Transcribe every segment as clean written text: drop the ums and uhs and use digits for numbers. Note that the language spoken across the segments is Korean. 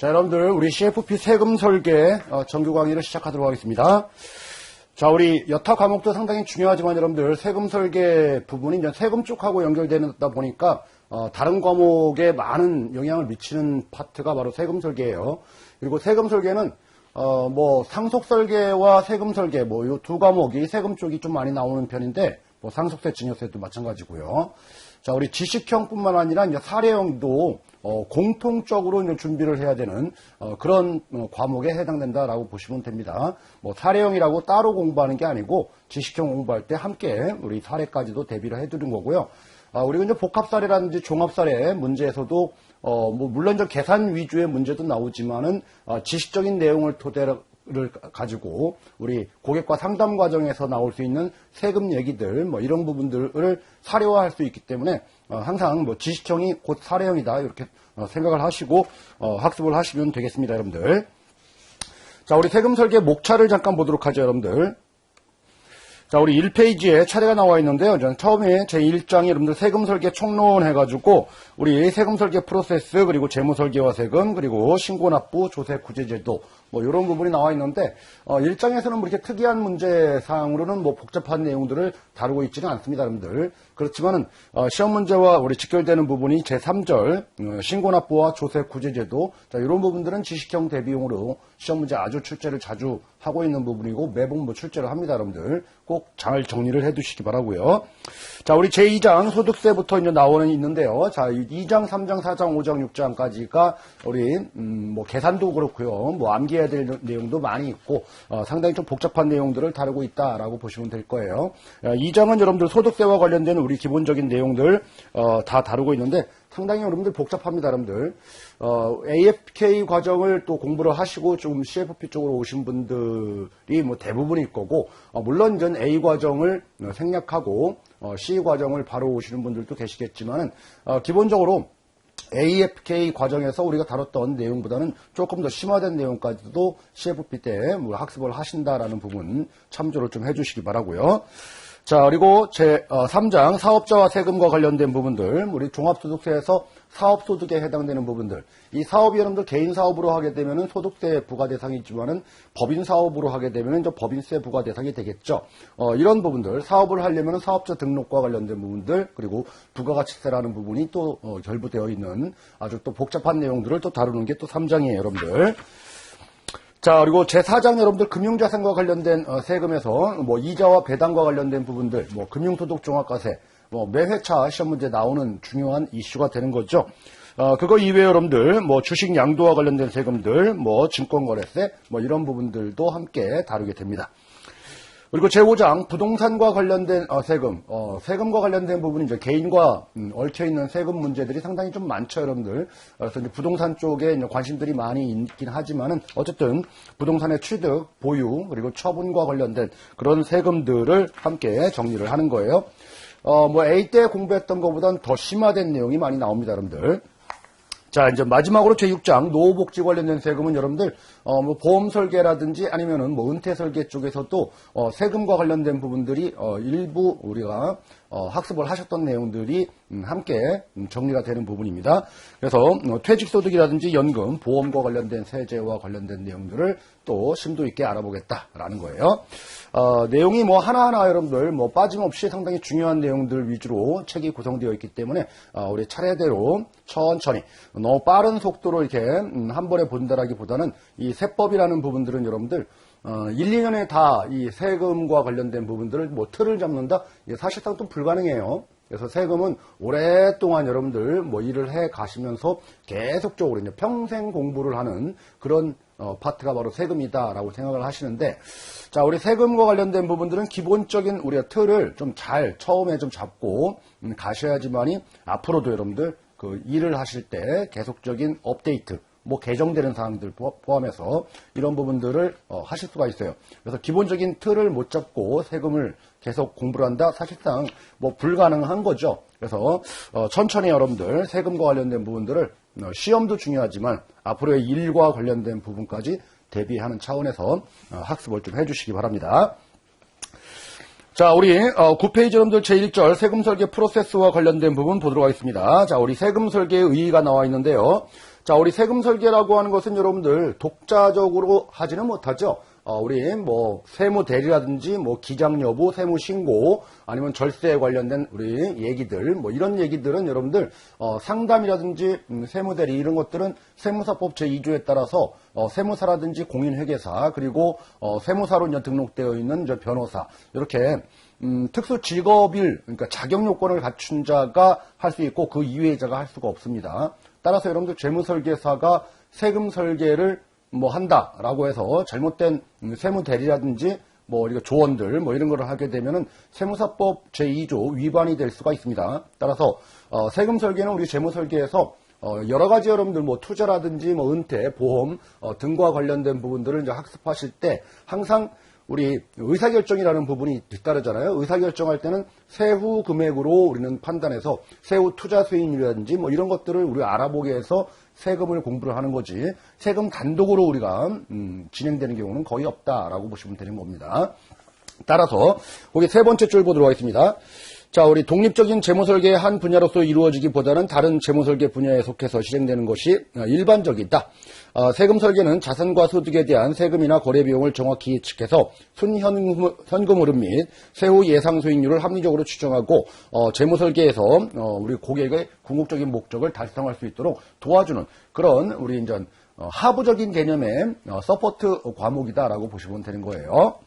자, 여러분들, 우리 CFP 세금 설계 정규 강의를 시작하도록 하겠습니다. 자, 우리 여타 과목도 상당히 중요하지만 여러분들 세금 설계 부분이 이제 세금 쪽하고 연결되다 보니까 다른 과목에 많은 영향을 미치는 파트가 바로 세금 설계예요. 그리고 세금 설계는 뭐 상속 설계와 세금 설계 뭐 이 두 과목이 세금 쪽이 좀 많이 나오는 편인데 뭐 상속세, 증여세도 마찬가지고요. 자, 우리 지식형뿐만 아니라 이제 사례형도 공통적으로 이제 준비를 해야 되는 그런 과목에 해당된다라고 보시면 됩니다. 뭐 사례형이라고 따로 공부하는 게 아니고 지식형 공부할 때 함께 우리 사례까지도 대비를 해두는 거고요. 우리가 이제 복합사례라든지 종합사례 문제에서도 뭐 물론 저 계산 위주의 문제도 나오지만은 지식적인 내용을 토대로 를 가지고 우리 고객과 상담 과정에서 나올 수 있는 세금 얘기들 뭐 이런 부분들을 사례화할 수 있기 때문에 항상 뭐 지식형이 곧 사례형이다 이렇게 생각을 하시고 학습을 하시면 되겠습니다, 여러분들. 자, 우리 세금 설계 목차를 잠깐 보도록 하죠, 여러분들. 자, 우리 1페이지에 차례가 나와 있는데요. 처음에 제1장이 여러분들 세금 설계 총론 해가지고 우리 세금 설계 프로세스 그리고 재무 설계와 세금 그리고 신고 납부 조세 구제 제도 뭐 이런 부분이 나와 있는데 1장에서는 뭐 이렇게 특이한 문제상으로는 뭐 복잡한 내용들을 다루고 있지는 않습니다, 여러분들. 그렇지만은 시험 문제와 우리 직결되는 부분이 제3절 신고 납부와 조세 구제 제도 자, 이런 부분들은 지식형 대비용으로 시험 문제 아주 출제를 자주 하고 있는 부분이고 매번 뭐 출제를 합니다, 여러분들. 꼭 잘 정리를 해 두시기 바라고요. 자, 우리 제2장 소득세부터 이제 나오는 있는데요. 자, 2장, 3장, 4장, 5장, 6장까지가 우리 뭐 계산도 그렇고요. 뭐 암기해야 될 내용도 많이 있고 상당히 좀 복잡한 내용들을 다루고 있다라고 보시면 될 거예요. 2장은 여러분들 소득세와 관련된 우리 기본적인 내용들 다 다루고 있는데 상당히 여러분들 복잡합니다, 여러분들. AFK 과정을 또 공부를 하시고 좀 CFP 쪽으로 오신 분들이 뭐 대부분일 거고, 물론 전 A 과정을 생략하고 C 과정을 바로 오시는 분들도 계시겠지만은 기본적으로 AFK 과정에서 우리가 다뤘던 내용보다는 조금 더 심화된 내용까지도 CFP 때 뭐 학습을 하신다라는 부분 참조를 좀 해주시기 바라고요. 자, 그리고 제3장 사업자와 세금과 관련된 부분들, 우리 종합소득세에서 사업소득에 해당되는 부분들, 이 사업이 여러분들 개인 사업으로 하게 되면은 소득세 부과 대상이지만은 법인 사업으로 하게 되면은 저 법인세 부과 대상이 되겠죠. 이런 부분들, 사업을 하려면은 사업자 등록과 관련된 부분들, 그리고 부가가치세라는 부분이 또 결부되어 있는 아주 또 복잡한 내용들을 또 다루는 게 또 3장이에요, 여러분들. 자, 그리고 제4장 여러분들 금융자산과 관련된 세금에서 뭐 이자와 배당과 관련된 부분들, 뭐 금융소득 종합과세, 뭐 매회차 시험 문제 나오는 중요한 이슈가 되는 거죠. 그거 이외에 여러분들 뭐 주식 양도와 관련된 세금들, 뭐 증권거래세, 뭐 이런 부분들도 함께 다루게 됩니다. 그리고 제5장 부동산과 관련된 세금, 세금과 관련된 부분이 이제 개인과 얽혀있는 세금 문제들이 상당히 좀 많죠, 여러분들. 그래서 이제 부동산 쪽에 이제 관심들이 많이 있긴 하지만은 어쨌든 부동산의 취득, 보유, 그리고 처분과 관련된 그런 세금들을 함께 정리를 하는 거예요. 뭐 A 때 공부했던 것보다는 더 심화된 내용이 많이 나옵니다, 여러분들. 자, 이제 마지막으로 제6장 노후복지 관련된 세금은 여러분들 뭐 보험 설계라든지 아니면은 뭐 은퇴 설계 쪽에서도 세금과 관련된 부분들이 일부 우리가 학습을 하셨던 내용들이 함께 정리가 되는 부분입니다. 그래서 퇴직소득이라든지 연금, 보험과 관련된 세제와 관련된 내용들을 또 심도 있게 알아보겠다라는 거예요. 내용이 뭐 하나하나 여러분들 뭐 빠짐없이 상당히 중요한 내용들 위주로 책이 구성되어 있기 때문에 우리 차례대로 천천히 너무 빠른 속도로 이렇게 한 번에 본다라기보다는 이 세법이라는 부분들은 여러분들 1, 2년에 다 이 세금과 관련된 부분들을 뭐 틀을 잡는다? 사실상 또 불가능해요. 그래서 세금은 오랫동안 여러분들 뭐 일을 해 가시면서 계속적으로 이제 평생 공부를 하는 그런 파트가 바로 세금이다라고 생각을 하시는데, 자, 우리 세금과 관련된 부분들은 기본적인 우리가 틀을 좀 잘 처음에 좀 잡고 가셔야지만이 앞으로도 여러분들 그 일을 하실 때 계속적인 업데이트, 뭐 개정되는 사항들 포함해서 이런 부분들을 하실 수가 있어요. 그래서 기본적인 틀을 못 잡고 세금을 계속 공부를 한다? 사실상 뭐 불가능한 거죠. 그래서 천천히 여러분들 세금과 관련된 부분들을 시험도 중요하지만 앞으로의 일과 관련된 부분까지 대비하는 차원에서 학습을 좀 해주시기 바랍니다. 자, 우리 9페이지 여러분들 제1절 세금 설계 프로세스와 관련된 부분 보도록 하겠습니다. 자, 우리 세금 설계의 의의가 나와 있는데요. 자, 우리 세금 설계라고 하는 것은 여러분들 독자적으로 하지는 못하죠. 우리 뭐 세무 대리라든지 뭐 기장 여부, 세무 신고 아니면 절세에 관련된 우리 얘기들 뭐 이런 얘기들은 여러분들 상담이라든지 세무 대리 이런 것들은 세무사법 제2조에 따라서 세무사라든지 공인회계사 그리고 세무사로 이제 등록되어 있는 저 변호사 이렇게 특수 직업일 그러니까 자격 요건을 갖춘 자가 할 수 있고 그 이외의 자가 할 수가 없습니다. 따라서 여러분들 재무설계사가 세금 설계를 뭐 한다라고 해서 잘못된 세무 대리라든지 뭐 우리가 조언들 뭐 이런 거를 하게 되면은 세무사법 제2조 위반이 될 수가 있습니다. 따라서 세금 설계는 우리 재무 설계에서 여러 가지 여러분들 뭐 투자라든지 뭐 은퇴, 보험 등과 관련된 부분들을 이제 학습하실 때 항상 우리 의사결정이라는 부분이 뒤따르잖아요. 의사결정할 때는 세후 금액으로 우리는 판단해서 세후 투자 수익률이라든지 뭐 이런 것들을 우리 알아보게 해서 세금을 공부를 하는 거지 세금 단독으로 우리가 진행되는 경우는 거의 없다라고 보시면 되는 겁니다. 따라서 거기 세 번째 줄 보도록 하겠습니다. 자, 우리 독립적인 재무설계의 한 분야로서 이루어지기보다는 다른 재무설계 분야에 속해서 실행되는 것이 일반적이다. 세금 설계는 자산과 소득에 대한 세금이나 거래 비용을 정확히 예측해서 순현금 흐름 및 세후 예상 수익률을 합리적으로 추정하고 재무설계에서 우리 고객의 궁극적인 목적을 달성할 수 있도록 도와주는 그런 우리 이제 하부적인 개념의 서포트 과목이다라고 보시면 되는 거예요.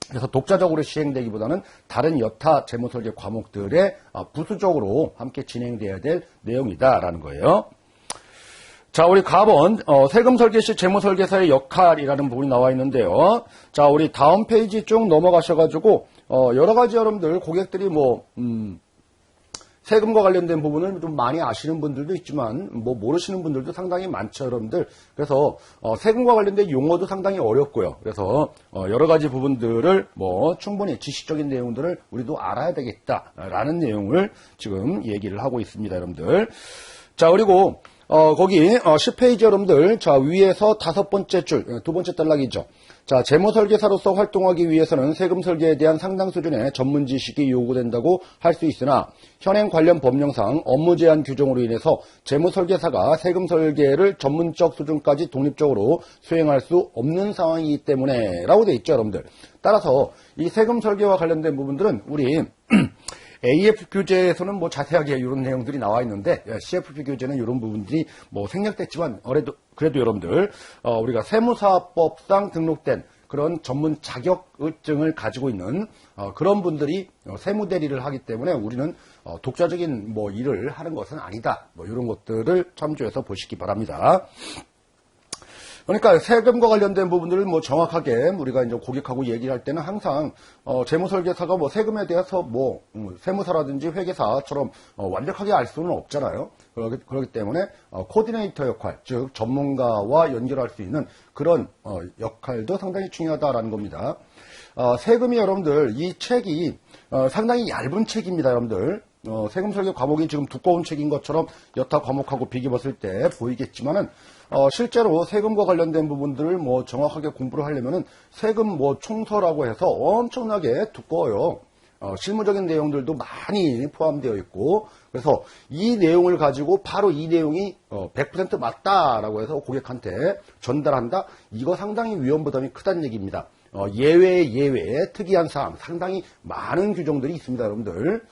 그래서 독자적으로 시행되기보다는 다른 여타 재무설계 과목들의 부수적으로 함께 진행돼야 될 내용이다라는 거예요. 자, 우리 가번 세금설계 시 재무설계사의 역할이라는 부분이 나와 있는데요. 자, 우리 다음 페이지 쭉 넘어가셔가지고 여러 가지 여러분들 고객들이 뭐 세금과 관련된 부분을 좀 많이 아시는 분들도 있지만 뭐 모르시는 분들도 상당히 많죠, 여러분들. 그래서 세금과 관련된 용어도 상당히 어렵고요. 그래서 여러 가지 부분들을 뭐 충분히 지식적인 내용들을 우리도 알아야 되겠다라는 내용을 지금 얘기를 하고 있습니다, 여러분들. 자, 그리고 거기 10페이지 여러분들 자 위에서 다섯 번째 줄 두 번째 단락이죠. 자, 재무설계사로서 활동하기 위해서는 세금 설계에 대한 상당 수준의 전문 지식이 요구된다고 할 수 있으나 현행 관련 법령상 업무 제한 규정으로 인해서 재무설계사가 세금 설계를 전문적 수준까지 독립적으로 수행할 수 없는 상황이기 때문에 라고 되어 있죠, 여러분들. 따라서 이 세금 설계와 관련된 부분들은 우리 AF 교재에서는 뭐 자세하게 이런 내용들이 나와 있는데 CFP 교재는 이런 부분들이 뭐 생략됐지만 그래도 여러분들 우리가 세무사법상 등록된 그런 전문 자격증을 가지고 있는 그런 분들이 세무대리를 하기 때문에 우리는 독자적인 뭐 일을 하는 것은 아니다. 뭐 이런 것들을 참조해서 보시기 바랍니다. 그러니까 세금과 관련된 부분들을 뭐 정확하게 우리가 이제 고객하고 얘기를 할 때는 항상 재무설계사가 뭐 세금에 대해서 뭐 세무사라든지 회계사처럼 완벽하게 알 수는 없잖아요. 그렇기 때문에 코디네이터 역할, 즉 전문가와 연결할 수 있는 그런 역할도 상당히 중요하다라는 겁니다. 세금이 여러분들 이 책이 상당히 얇은 책입니다, 여러분들. 세금 설계 과목이 지금 두꺼운 책인 것처럼 여타 과목하고 비교 봤을 때 보이겠지만은 실제로 세금과 관련된 부분들을 뭐 정확하게 공부를 하려면은 세금 뭐 총서라고 해서 엄청나게 두꺼워요. 실무적인 내용들도 많이 포함되어 있고 그래서 이 내용을 가지고 바로 이 내용이 100% 맞다라고 해서 고객한테 전달한다? 이거 상당히 위험 부담이 크다는 얘기입니다. 예외의 예외의 특이한 사항 상당히 많은 규정들이 있습니다, 여러분들.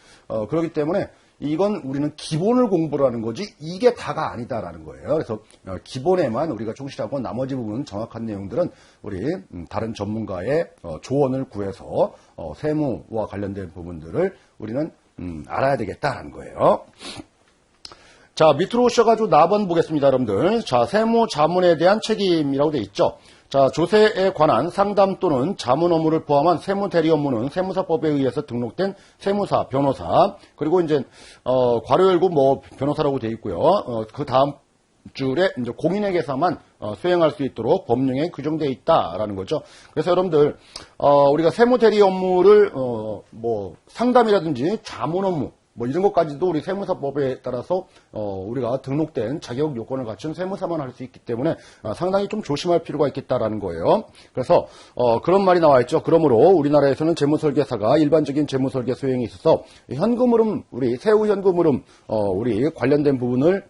그렇기 때문에 이건 우리는 기본을 공부를 하는 거지 이게 다가 아니다라는 거예요. 그래서 기본에만 우리가 충실하고 나머지 부분은 정확한 내용들은 우리 다른 전문가의 조언을 구해서 세무와 관련된 부분들을 우리는 알아야 되겠다라는 거예요. 자, 밑으로 오셔가지고 4번 보겠습니다, 여러분들. 자, 세무 자문에 대한 책임이라고 되어 있죠. 자, 조세에 관한 상담 또는 자문 업무를 포함한 세무 대리 업무는 세무사법에 의해서 등록된 세무사, 변호사, 그리고 이제, 괄호 열고 뭐 변호사라고 되어 있고요. 그 다음 줄에 이제 공인회계사만 수행할 수 있도록 법령에 규정되어 있다라는 거죠. 그래서 여러분들, 우리가 세무 대리 업무를, 뭐 상담이라든지 자문 업무, 뭐 이런 것까지도 우리 세무사법에 따라서 우리가 등록된 자격 요건을 갖춘 세무사만 할 수 있기 때문에 상당히 좀 조심할 필요가 있겠다라는 거예요. 그래서 그런 말이 나와 있죠. 그러므로 우리나라에서는 재무설계사가 일반적인 재무설계 수행에 있어서 현금 흐름, 우리 세후 현금 흐름 우리 관련된 부분을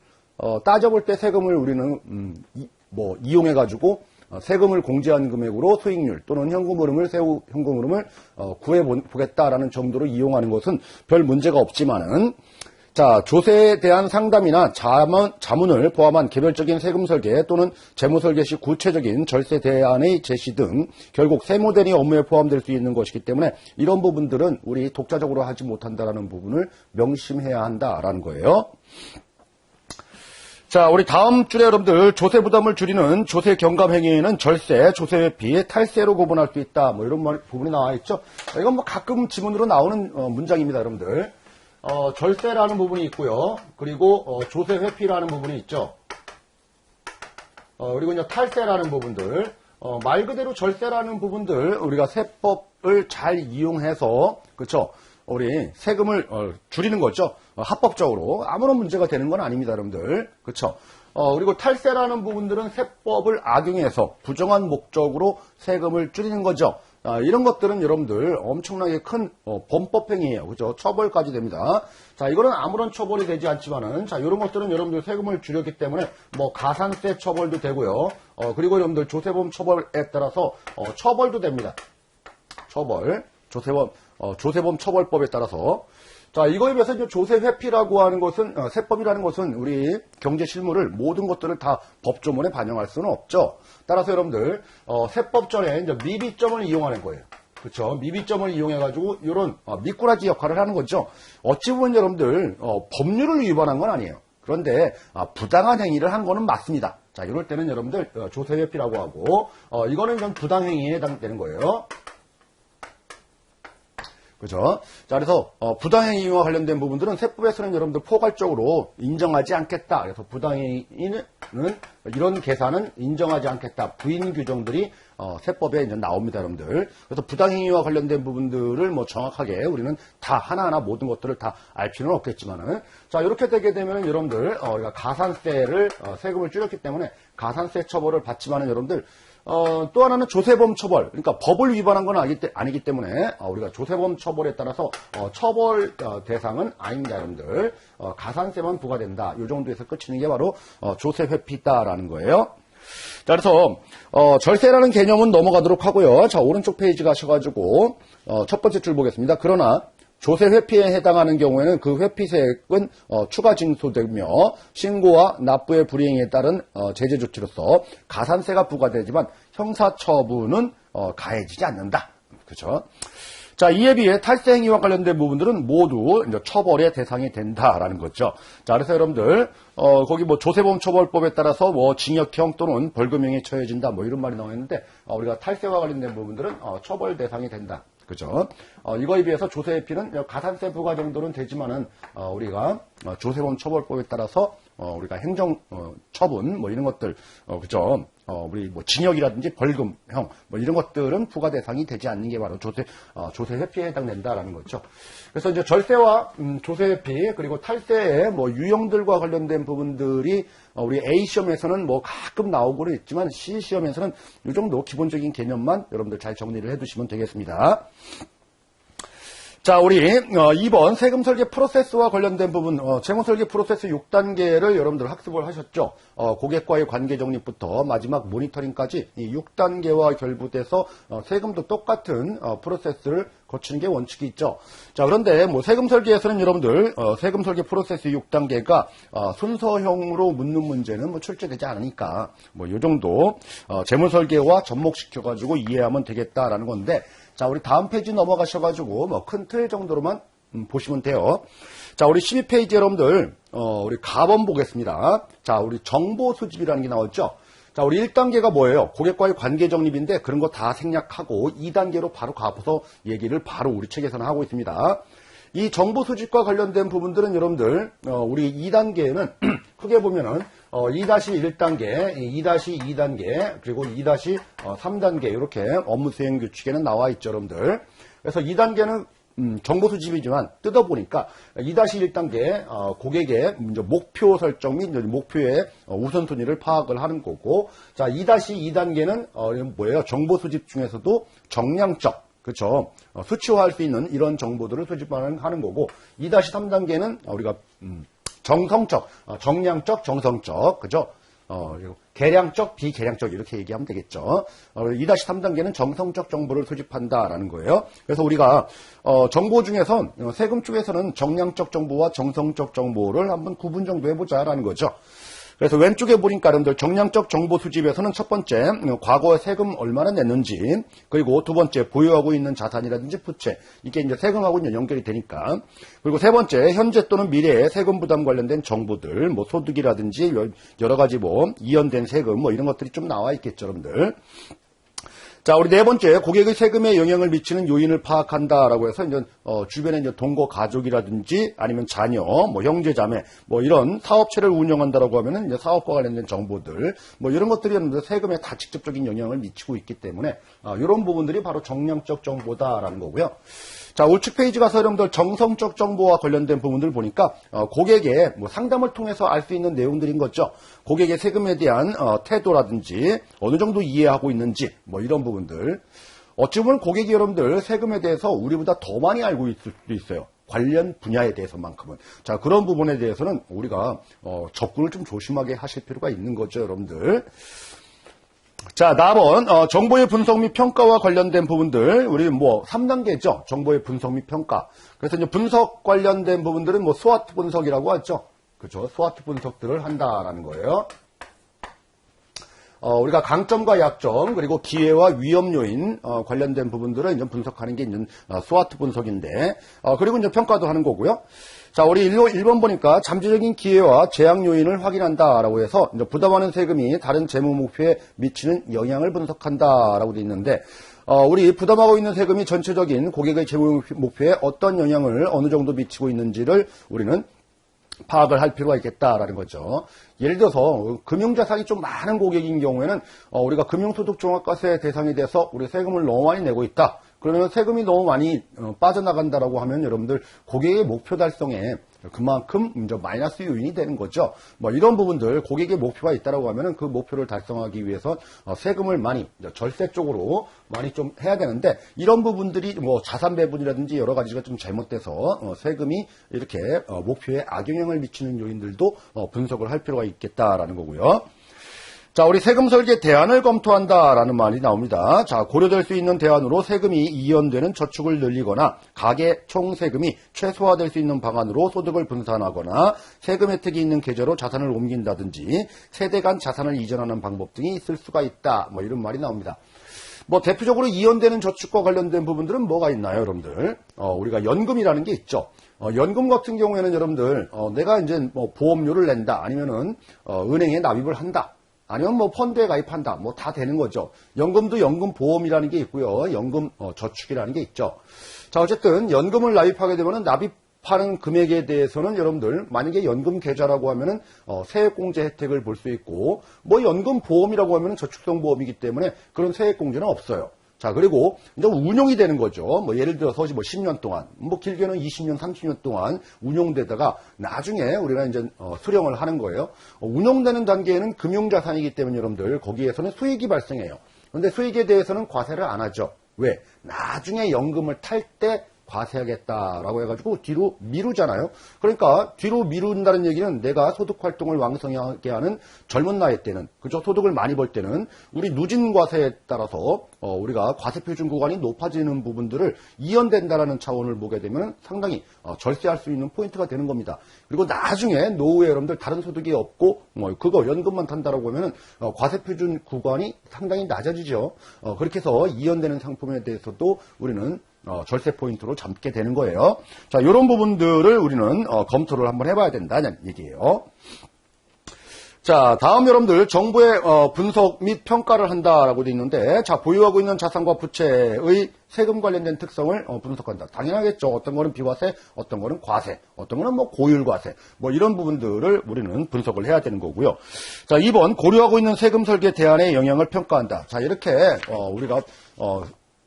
따져볼 때 세금을 우리는 이용해가지고 세금을 공제한 금액으로 수익률 또는 현금 흐름을 구해보겠다라는 정도로 이용하는 것은 별 문제가 없지만은, 자, 조세에 대한 상담이나 자문을 포함한 개별적인 세금 설계 또는 재무 설계 시 구체적인 절세 대안의 제시 등 결국 세무대리 업무에 포함될 수 있는 것이기 때문에 이런 부분들은 우리 독자적으로 하지 못한다라는 부분을 명심해야 한다라는 거예요. 자, 우리 다음 줄에 여러분들 조세 부담을 줄이는 조세 경감 행위에는 절세, 조세 회피, 탈세로 구분할 수 있다. 뭐 이런 부분이 나와 있죠. 이건 뭐 가끔 지문으로 나오는 문장입니다, 여러분들. 절세라는 부분이 있고요. 그리고 조세 회피라는 부분이 있죠. 그리고 이제 탈세라는 부분들. 말 그대로 절세라는 부분들 우리가 세법을 잘 이용해서, 그렇죠? 우리 세금을 줄이는 거죠. 합법적으로 아무런 문제가 되는 건 아닙니다, 여러분들. 그렇죠? 그리고 탈세라는 부분들은 세법을 악용해서 부정한 목적으로 세금을 줄이는 거죠. 이런 것들은 여러분들 엄청나게 큰 범법 행위예요. 그죠? 처벌까지 됩니다. 자, 이거는 아무런 처벌이 되지 않지만은, 자, 이런 것들은 여러분들 세금을 줄였기 때문에 뭐 가산세 처벌도 되고요. 그리고 여러분들 조세범 처벌에 따라서 처벌도 됩니다. 조세범 처벌법에 따라서. 자, 이거에 비해서 이제 조세 회피라고 하는 것은, 세법이라는 것은 우리 경제 실무를 모든 것들을 다 법조문에 반영할 수는 없죠. 따라서 여러분들, 세법전에 이제 미비점을 이용하는 거예요. 그렇죠? 미비점을 이용해가지고 이런 미꾸라지 역할을 하는 거죠. 어찌 보면 여러분들, 법률을 위반한 건 아니에요. 그런데 부당한 행위를 한 거는 맞습니다. 자, 이럴 때는 여러분들 조세 회피라고 하고, 이거는 좀 부당 행위에 해당되는 거예요. 그죠? 자, 그래서, 부당행위와 관련된 부분들은 세법에서는 여러분들 포괄적으로 인정하지 않겠다. 그래서 부당행위는, 이런 계산은 인정하지 않겠다. 부인 규정들이, 세법에 이제 나옵니다, 여러분들. 그래서 부당행위와 관련된 부분들을 뭐 정확하게 우리는 다 하나하나 모든 것들을 다 알 필요는 없겠지만은. 자, 이렇게 되게 되면 여러분들, 우리가 가산세를, 세금을 줄였기 때문에 가산세 처벌을 받지만은 여러분들, 또 하나는 조세범 처벌, 그러니까 법을 위반한 건 아니기 때문에 우리가 조세범 처벌에 따라서 처벌 대상은 아닙니다, 여러분들. 가산세만 부과된다. 이 정도에서 끝이는 게 바로 조세 회피다라는 거예요. 자, 그래서 절세라는 개념은 넘어가도록 하고요. 자, 오른쪽 페이지 가셔가지고 첫 번째 줄 보겠습니다. 그러나 조세 회피에 해당하는 경우에는 그 회피세액은 추가 징수되며 신고와 납부의 불이행에 따른 제재 조치로서 가산세가 부과되지만 형사처분은 가해지지 않는다. 그렇죠? 자, 이에 비해 탈세 행위와 관련된 부분들은 모두 이제 처벌의 대상이 된다라는 거죠. 자, 그래서 여러분들 거기 뭐 조세범 처벌법에 따라서 뭐 징역형 또는 벌금형에 처해진다 뭐 이런 말이 나와 있는데 우리가 탈세와 관련된 부분들은 처벌 대상이 된다. 그죠? 이거에 비해서 조세 회피는 가산세 부과 정도는 되지만은, 우리가 조세범 처벌법에 따라서, 우리가 행정, 처분, 뭐 이런 것들, 그죠? 우리 뭐 징역이라든지 벌금형, 뭐 이런 것들은 부과 대상이 되지 않는 게 바로 조세 회피에 해당된다라는 거죠. 그래서 이제 절세와, 조세 회피, 그리고 탈세의 뭐 유형들과 관련된 부분들이 우리 A시험에서는 뭐 가끔 나오고는 있지만 C시험에서는 이 정도 기본적인 개념만 여러분들 잘 정리를 해 두시면 되겠습니다. 자, 우리 2번 세금 설계 프로세스와 관련된 부분, 재무 설계 프로세스 6단계를 여러분들 학습을 하셨죠. 고객과의 관계 정립부터 마지막 모니터링까지 이 6단계와 결부돼서 세금도 똑같은 프로세스를 거치는 게 원칙이 있죠. 자, 그런데 뭐 세금 설계에서는 여러분들 세금 설계 프로세스 6단계가 순서형으로 묻는 문제는 뭐 출제되지 않으니까 뭐 이 정도 재무 설계와 접목시켜 가지고 이해하면 되겠다라는 건데, 자, 우리 다음 페이지 넘어가셔가지고, 뭐, 큰 틀 정도로만, 보시면 돼요. 자, 우리 12페이지 여러분들, 우리 가번 보겠습니다. 자, 우리 정보 수집이라는 게 나왔죠? 자, 우리 1단계가 뭐예요? 고객과의 관계 정립인데, 그런 거 다 생략하고, 2단계로 바로 가서 얘기를 바로 우리 책에서는 하고 있습니다. 이 정보 수집과 관련된 부분들은 여러분들, 우리 2단계에는 크게 보면은, 2-1단계, 2-2단계, 그리고 2-3단계, 이렇게 업무 수행 규칙에는 나와 있죠, 여러분들. 그래서 2단계는, 정보 수집이지만 뜯어보니까 2-1단계, 고객의 목표 설정 및 목표의 우선순위를 파악을 하는 거고, 자, 2-2단계는, 뭐예요? 정보 수집 중에서도 정량적, 그렇죠. 수치화할 수 있는 이런 정보들을 수집하는 거고, 2-3단계는 우리가, 정성적, 정량적, 정성적, 그죠? 계량적, 비계량적 이렇게 얘기하면 되겠죠. 2-3단계는 정성적 정보를 수집한다라는 거예요. 그래서 우리가 정보 중에서 세금 쪽에서는 정량적 정보와 정성적 정보를 한번 구분 정도 해보자라는 거죠. 그래서 왼쪽에 보니까 여러분들 정량적 정보 수집에서는 첫 번째 과거에 세금 얼마나 냈는지, 그리고 두 번째 보유하고 있는 자산이라든지 부채, 이게 이제 세금하고 연결이 되니까, 그리고 세 번째 현재 또는 미래의 세금 부담 관련된 정보들, 뭐 소득이라든지 여러 가지 뭐 이연된 세금 뭐 이런 것들이 좀 나와 있겠죠, 여러분들. 자, 우리 네 번째, 고객의 세금에 영향을 미치는 요인을 파악한다라고 해서 이제 주변에 이제 동거 가족이라든지 아니면 자녀, 뭐 형제 자매, 뭐 이런 사업체를 운영한다라고 하면은 이제 사업과 관련된 정보들, 뭐 이런 것들이 세금에 다 직접적인 영향을 미치고 있기 때문에 이런 부분들이 바로 정량적 정보다라는 거고요. 자, 우측 페이지 가서 여러분들 정성적 정보와 관련된 부분들 보니까 고객의 뭐 상담을 통해서 알 수 있는 내용들인 거죠. 고객의 세금에 대한 태도라든지 어느 정도 이해하고 있는지 뭐 이런 부분들. 어찌 보면 고객이 여러분들 세금에 대해서 우리보다 더 많이 알고 있을 수도 있어요. 관련 분야에 대해서만큼은. 자, 그런 부분에 대해서는 우리가 접근을 좀 조심하게 하실 필요가 있는 거죠, 여러분들. 자, 다음은 정보의 분석 및 평가와 관련된 부분들, 우리 뭐 3단계죠. 정보의 분석 및 평가. 그래서 이제 분석 관련된 부분들은 뭐 스와트 분석이라고 하죠. 그렇죠. 스와트 분석들을 한다라는 거예요. 우리가 강점과 약점, 그리고 기회와 위험 요인 관련된 부분들을 이제 분석하는 게 이제 스와트 분석인데, 그리고 이제 평가도 하는 거고요. 자, 우리 1번 보니까 잠재적인 기회와 제약 요인을 확인한다라고 해서 이제 부담하는 세금이 다른 재무 목표에 미치는 영향을 분석한다라고 되어 있는데, 우리 부담하고 있는 세금이 전체적인 고객의 재무 목표에 어떤 영향을 어느 정도 미치고 있는지를 우리는 파악을 할 필요가 있겠다라는 거죠. 예를 들어서 금융자산이 좀 많은 고객인 경우에는 우리가 금융소득종합과세 대상이 돼서 우리 세금을 너무 많이 내고 있다. 그러면 세금이 너무 많이 빠져나간다라고 하면 여러분들 고객의 목표 달성에 그만큼 이제 마이너스 요인이 되는 거죠. 뭐 이런 부분들 고객의 목표가 있다라고 하면은 그 목표를 달성하기 위해서 세금을 많이 절세 쪽으로 많이 좀 해야 되는데, 이런 부분들이 뭐 자산 배분이라든지 여러 가지가 좀 잘못돼서 세금이 이렇게 목표에 악영향을 미치는 요인들도 분석을 할 필요가 있겠다라는 거고요. 자, 우리 세금 설계 대안을 검토한다라는 말이 나옵니다. 자, 고려될 수 있는 대안으로 세금이 이연되는 저축을 늘리거나 가계 총 세금이 최소화될 수 있는 방안으로 소득을 분산하거나 세금 혜택이 있는 계좌로 자산을 옮긴다든지 세대 간 자산을 이전하는 방법 등이 있을 수가 있다. 뭐 이런 말이 나옵니다. 뭐 대표적으로 이연되는 저축과 관련된 부분들은 뭐가 있나요, 여러분들? 우리가 연금이라는 게 있죠. 연금 같은 경우에는 여러분들 내가 이제 뭐 보험료를 낸다, 아니면은 은행에 납입을 한다, 아니면 뭐 펀드에 가입한다, 뭐 다 되는 거죠. 연금도 연금 보험이라는 게 있고요. 연금 저축이라는 게 있죠. 자, 어쨌든 연금을 납입하게 되면은 납입하는 금액에 대해서는 여러분들 만약에 연금 계좌라고 하면은 세액공제 혜택을 볼 수 있고, 뭐 연금 보험이라고 하면은 저축성 보험이기 때문에 그런 세액공제는 없어요. 자, 그리고 이제 운용이 되는 거죠. 뭐 예를 들어서 뭐 10년 동안, 뭐 길게는 20년, 30년 동안 운용되다가 나중에 우리가 이제 수령을 하는 거예요. 운용되는 단계에는 금융자산이기 때문에 여러분들 거기에서는 수익이 발생해요. 그런데 수익에 대해서는 과세를 안 하죠. 왜? 나중에 연금을 탈 때 과세하겠다라고 해가지고 뒤로 미루잖아요. 그러니까 뒤로 미룬다는 얘기는 내가 소득 활동을 왕성하게 하는 젊은 나이 때는, 그죠? 소득을 많이 벌 때는 우리 누진 과세에 따라서 우리가 과세 표준 구간이 높아지는 부분들을 이연된다라는 차원을 보게 되면 상당히 절세할 수 있는 포인트가 되는 겁니다. 그리고 나중에 노후에 여러분들 다른 소득이 없고 뭐 그거 연금만 탄다라고 하면은 과세 표준 구간이 상당히 낮아지죠. 그렇게 해서 이연되는 상품에 대해서도 우리는 절세 포인트로 잡게 되는 거예요. 자, 이런 부분들을 우리는 검토를 한번 해봐야 된다는 얘기예요. 자, 다음 여러분들 정보의 분석 및 평가를 한다라고 되어 있는데, 자, 보유하고 있는 자산과 부채의 세금 관련된 특성을 분석한다. 당연하겠죠. 어떤 거는 비과세, 어떤 거는 과세, 어떤 거는 뭐 고율과세, 뭐 이런 부분들을 우리는 분석을 해야 되는 거고요. 자, 2번 고려하고 있는 세금 설계 대안의 영향을 평가한다. 자, 이렇게 우리가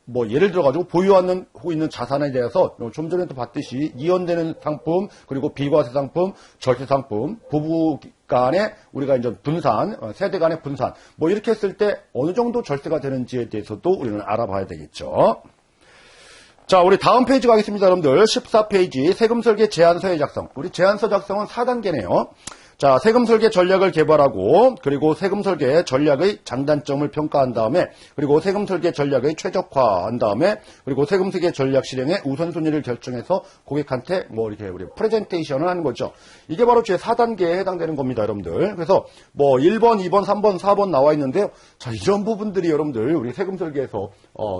뭐 예를 들어가지고 보유하고 있는 자산에 대해서 좀 전에도 봤듯이 이연되는 상품, 그리고 비과세 상품, 절세 상품, 부부 간에 우리가 이제 분산, 세대 간의 분산, 뭐 이렇게 했을 때 어느 정도 절세가 되는지에 대해서도 우리는 알아봐야 되겠죠. 자, 우리 다음 페이지 가겠습니다, 여러분들. 14페이지 세금 설계 제안서의 작성. 우리 제안서 작성은 4단계네요. 자, 세금 설계 전략을 개발하고, 그리고 세금 설계 전략의 장단점을 평가한 다음에, 그리고 세금 설계 전략의 최적화한 다음에, 그리고 세금 설계 전략 실행의 우선순위를 결정해서 고객한테 뭐 이렇게 우리 프레젠테이션을 하는 거죠. 이게 바로 제 4단계에 해당되는 겁니다, 여러분들. 그래서 뭐 1번, 2번, 3번, 4번 나와 있는데요. 자, 이런 부분들이 여러분들 우리 세금 설계에서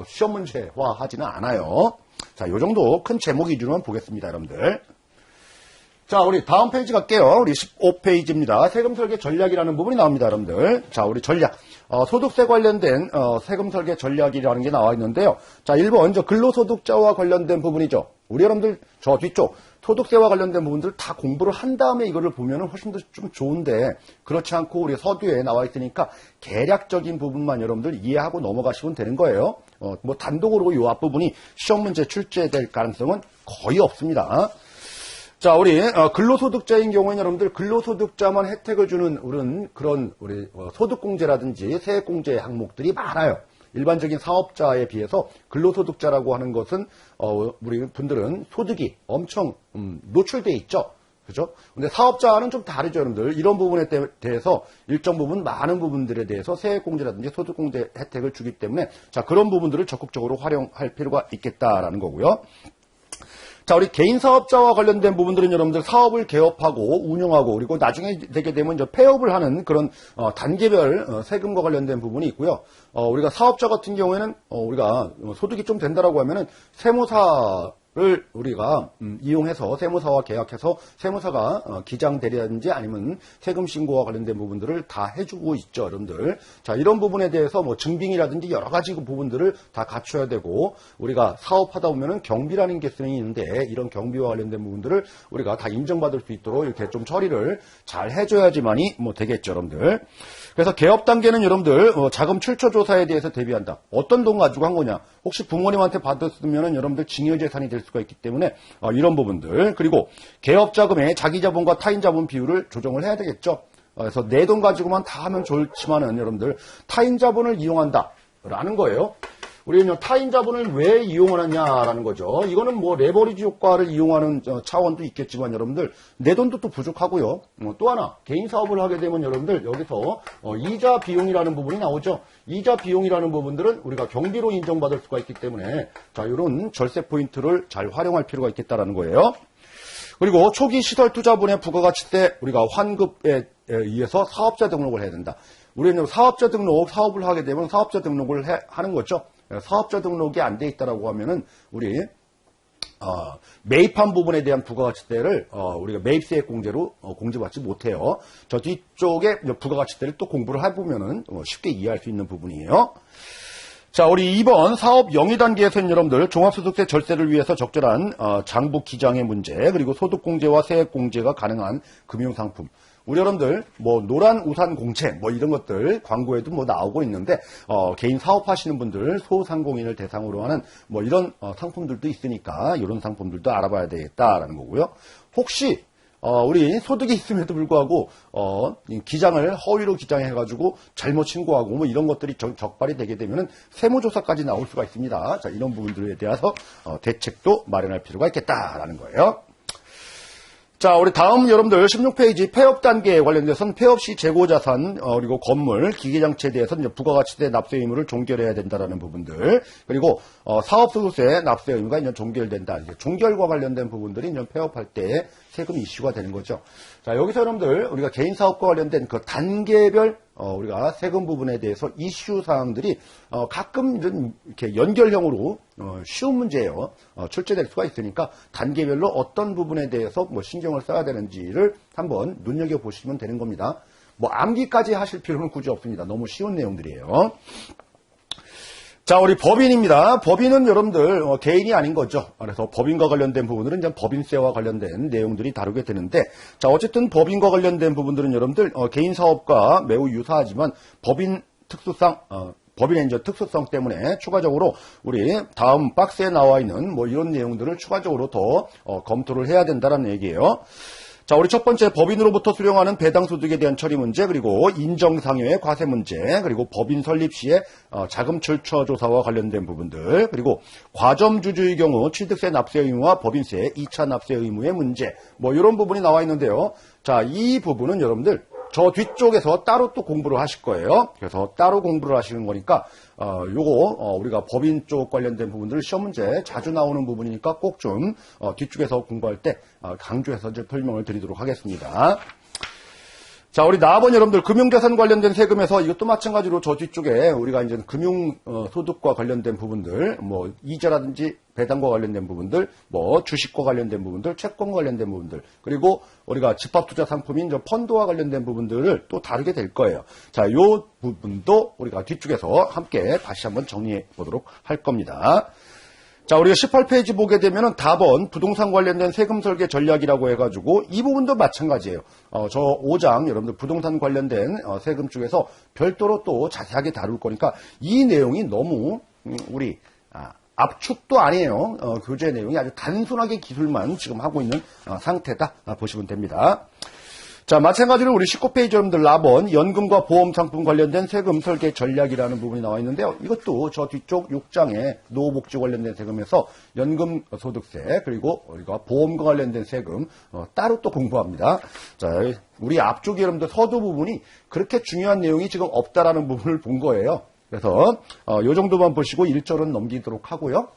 시험 문제화 하지는 않아요. 자, 요 정도 큰 제목 위주로만 보겠습니다, 여러분들. 자, 우리 다음 페이지 갈게요. 우리 15페이지입니다. 세금 설계 전략이라는 부분이 나옵니다, 여러분들. 자, 우리 전략. 소득세 관련된, 세금 설계 전략이라는 게 나와 있는데요. 자, 1번, 근로소득자와 관련된 부분이죠. 우리 여러분들, 저 뒤쪽, 소득세와 관련된 부분들 다 공부를 한 다음에 이거를 보면은 훨씬 더 좀 좋은데, 그렇지 않고 우리 서두에 나와 있으니까 개략적인 부분만 여러분들 이해하고 넘어가시면 되는 거예요. 뭐 단독으로 이 앞부분이 시험 문제 출제될 가능성은 거의 없습니다. 자, 우리 근로소득자인 경우에는 여러분들 근로소득자만 혜택을 주는 그런 우리 소득공제라든지 세액공제 항목들이 많아요. 일반적인 사업자에 비해서 근로소득자라고 하는 것은 우리 분들은 소득이 엄청 노출돼 있죠. 그죠? 근데 사업자는 좀 다르죠, 여러분들. 이런 부분에 대해서 일정 부분, 많은 부분들에 대해서 세액공제라든지 소득공제 혜택을 주기 때문에 자, 그런 부분들을 적극적으로 활용할 필요가 있겠다라는 거고요. 자, 우리 개인 사업자와 관련된 부분들은 여러분들 사업을 개업하고 운영하고 그리고 나중에 되게 되면 이제 폐업을 하는 그런 단계별 세금과 관련된 부분이 있고요. 우리가 사업자 같은 경우에는 우리가 소득이 좀 된다라고 하면은 세무사를 우리가 이용해서 세무사와 계약해서 세무사가 기장 대리라든지 아니면 세금 신고와 관련된 부분들을 다 해주고 있죠, 여러분들. 자, 이런 부분에 대해서 뭐 증빙이라든지 여러 가지 부분들을 다 갖춰야 되고 우리가 사업하다 보면은 경비라는 게 쓰임이 있는데 이런 경비와 관련된 부분들을 우리가 다 인정받을 수 있도록 이렇게 좀 처리를 잘 해줘야지만이 뭐 되겠죠, 여러분들. 그래서 개업 단계는 여러분들 자금 출처 조사에 대해서 대비한다. 어떤 돈 가지고 한 거냐? 혹시 부모님한테 받았으면은 여러분들 증여재산이 될 수가 있기 때문에 이런 부분들 그리고 개업 자금의 자기 자본과 타인 자본 비율을 조정을 해야 되겠죠. 그래서 내 돈 가지고만 다 하면 좋지만은 여러분들 타인 자본을 이용한다라는 거예요. 우리는 타인 자본을 왜 이용하느냐라는 거죠. 이거는 뭐 레버리지 효과를 이용하는 차원도 있겠지만 여러분들 내 돈도 또 부족하고요. 또 하나 개인 사업을 하게 되면 여러분들 여기서 이자 비용이라는 부분이 나오죠. 이자 비용이라는 부분들은 우리가 경비로 인정받을 수가 있기 때문에 자, 이런 절세 포인트를 잘 활용할 필요가 있겠다라는 거예요. 그리고 초기 시설 투자분의 부가가치세 우리가 환급에 의해서 사업자 등록을 해야 된다. 우리는 사업자 등록, 사업을 하게 되면 사업자 등록을 하는 거죠. 사업자 등록이 안 돼 있다라고 하면은 우리 매입한 부분에 대한 부가가치세를 우리가 매입세액 공제로 공제받지 못해요. 저 뒤쪽에 부가가치세를 또 공부를 해보면은 쉽게 이해할 수 있는 부분이에요. 자, 우리 2번 사업 영위 단계에서는 여러분들 종합소득세 절세를 위해서 적절한 장부 기장의 문제 그리고 소득공제와 세액공제가 가능한 금융상품. 우리 여러분들 뭐 노란 우산 공채 뭐 이런 것들 광고에도 뭐 나오고 있는데 개인 사업하시는 분들 소상공인을 대상으로 하는 뭐 이런 상품들도 있으니까 이런 상품들도 알아봐야 되겠다라는 거고요. 혹시 우리 소득이 있음에도 불구하고 기장을 허위로 기장해가지고 잘못 신고하고 뭐 이런 것들이 적발이 되게 되면은 세무조사까지 나올 수가 있습니다. 자, 이런 부분들에 대해서 대책도 마련할 필요가 있겠다라는 거예요. 자, 우리 다음 여러분들 16페이지 폐업 단계에 관련돼서는 폐업 시 재고자산 그리고 건물, 기계장치에 대해서는 이제 부가가치세 납세 의무를 종결해야 된다라는 부분들 그리고 사업소득세 납세 의무가 이제 종결된다. 이제 종결과 관련된 부분들이 이제 폐업할 때 세금 이슈가 되는 거죠. 자, 여기서 여러분들 우리가 개인 사업과 관련된 그 단계별 우리가 세금 부분에 대해서 이슈 사항들이 가끔 좀 이렇게 연결형으로 쉬운 문제예요. 출제될 수가 있으니까 단계별로 어떤 부분에 대해서 뭐 신경을 써야 되는지를 한번 눈여겨보시면 되는 겁니다. 뭐 암기까지 하실 필요는 굳이 없습니다. 너무 쉬운 내용들이에요. 자, 우리 법인입니다. 법인은 여러분들 개인이 아닌 거죠. 그래서 법인과 관련된 부분들은 이제 법인세와 관련된 내용들이 다루게 되는데, 자, 어쨌든 법인과 관련된 부분들은 여러분들 개인 사업과 매우 유사하지만 법인 특수성, 법인의 이제 특수성 때문에 추가적으로 우리 다음 박스에 나와 있는 뭐 이런 내용들을 추가적으로 더 검토를 해야 된다는 얘기예요. 자, 우리 첫 번째 법인으로부터 수령하는 배당소득에 대한 처리 문제, 그리고 인정상여의 과세 문제, 그리고 법인 설립 시에 자금 출처 조사와 관련된 부분들, 그리고 과점주주의 경우 취득세 납세 의무와 법인세 2차 납세 의무의 문제, 뭐 이런 부분이 나와 있는데요. 자, 이 부분은 여러분들 저 뒤쪽에서 따로 또 공부를 하실 거예요. 그래서 따로 공부를 하시는 거니까 요거 우리가 법인 쪽 관련된 부분들 시험 문제 자주 나오는 부분이니까 꼭 좀 뒤쪽에서 공부할 때 강조해서 이제 설명을 드리도록 하겠습니다. 자, 우리 나번 여러분들 금융자산 관련된 세금에서 이것도 마찬가지로 저 뒤쪽에 우리가 이제 금융소득과 관련된 부분들, 뭐 이자라든지 배당과 관련된 부분들, 뭐 주식과 관련된 부분들, 채권과 관련된 부분들, 그리고 우리가 집합투자 상품인 저 펀드와 관련된 부분들을 또 다루게 될 거예요. 자, 요 부분도 우리가 뒤쪽에서 함께 다시 한번 정리해 보도록 할 겁니다. 자, 우리가 18페이지 보게 되면은 답은 부동산 관련된 세금 설계 전략이라고 해가지고 이 부분도 마찬가지예요. 저 5장 여러분들 부동산 관련된 세금 쪽에서 별도로 또 자세하게 다룰 거니까 이 내용이 너무 우리 압축도 아니에요. 교재 내용이 아주 단순하게 기술만 지금 하고 있는 상태다 보시면 됩니다. 자, 마찬가지로 우리 19페이지 여러분들 라번 연금과 보험 상품 관련된 세금 설계 전략이라는 부분이 나와 있는데요. 이것도 저 뒤쪽 6장에 노후복지 관련된 세금에서 연금 소득세 그리고 우리가 보험과 관련된 세금 따로 또 공부합니다. 자, 우리 앞쪽에 여러분들 서두 부분이 그렇게 중요한 내용이 지금 없다라는 부분을 본 거예요. 그래서 요 정도만 보시고 1절은 넘기도록 하고요.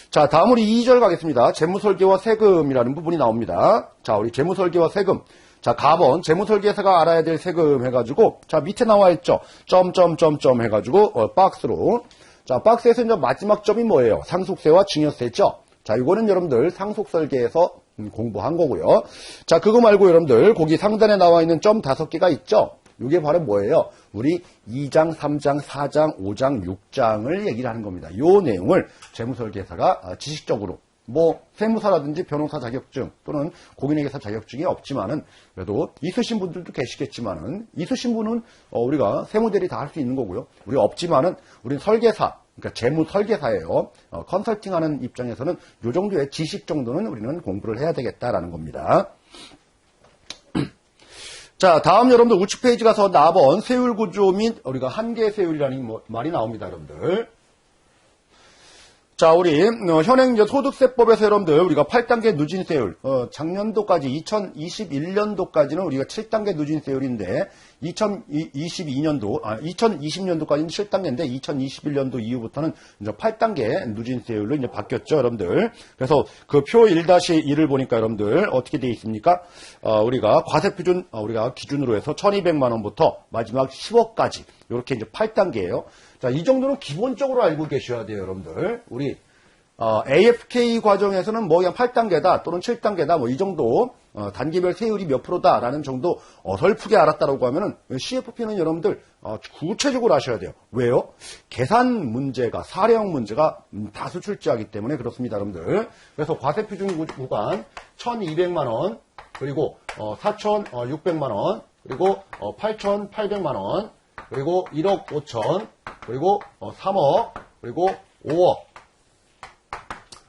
자, 다음 우리 2절 가겠습니다. 재무설계와 세금이라는 부분이 나옵니다. 자, 우리 재무설계와 세금. 자, 가번 재무설계사가 알아야 될 세금 해가지고 자, 밑에 나와 있죠. 점점점점 해가지고 박스로. 자, 박스에서 이제 마지막 점이 뭐예요? 상속세와 증여세죠. 자, 이거는 여러분들 상속설계에서 공부한 거고요. 자, 그거 말고 여러분들 거기 상단에 나와 있는 점 5개가 있죠. 이게 바로 뭐예요? 우리 2장, 3장, 4장, 5장, 6장을 얘기를 하는 겁니다. 이 내용을 재무설계사가 지식적으로 뭐 세무사라든지 변호사 자격증 또는 공인회계사 자격증이 없지만은 그래도 있으신 분들도 계시겠지만은 있으신 분은 우리가 세무대리 다 할 수 있는 거고요. 우리 없지만은 우리는 설계사 그러니까 재무 설계사예요. 컨설팅하는 입장에서는 이 정도의 지식 정도는 우리는 공부를 해야 되겠다라는 겁니다. 자, 다음 여러분들 우측 페이지 가서 4번 세율 구조 및 우리가 한계 세율이라는 말이 나옵니다, 여러분들. 자, 우리 현행 소득세법에서 여러분들 우리가 8단계 누진세율 작년도까지 2021년도까지는 우리가 7단계 누진세율인데 2020년도까지는 7단계인데 2021년도 이후부터는 이제 8단계 누진세율로 이제 바뀌었죠, 여러분들. 그래서 그 표 1-1을 보니까 여러분들 어떻게 되어 있습니까? 우리가 과세표준 우리가 기준으로 해서 1,200만 원부터 마지막 10억까지 이렇게 이제 8단계예요. 자, 이 정도는 기본적으로 알고 계셔야 돼요, 여러분들. 우리 AFK 과정에서는 뭐 그냥 8단계다 또는 7단계다 뭐 이 정도 단계별 세율이 몇 프로다라는 정도 어설프게 알았다라고 하면은 CFP는 여러분들 구체적으로 아셔야 돼요. 왜요? 계산 문제가 사례형 문제가 다수 출제하기 때문에 그렇습니다, 여러분들. 그래서 과세표준 구간 1,200만 원 그리고 4,600만 원 그리고 8,800만 원 그리고 1억 5천 그리고 3억 그리고 5억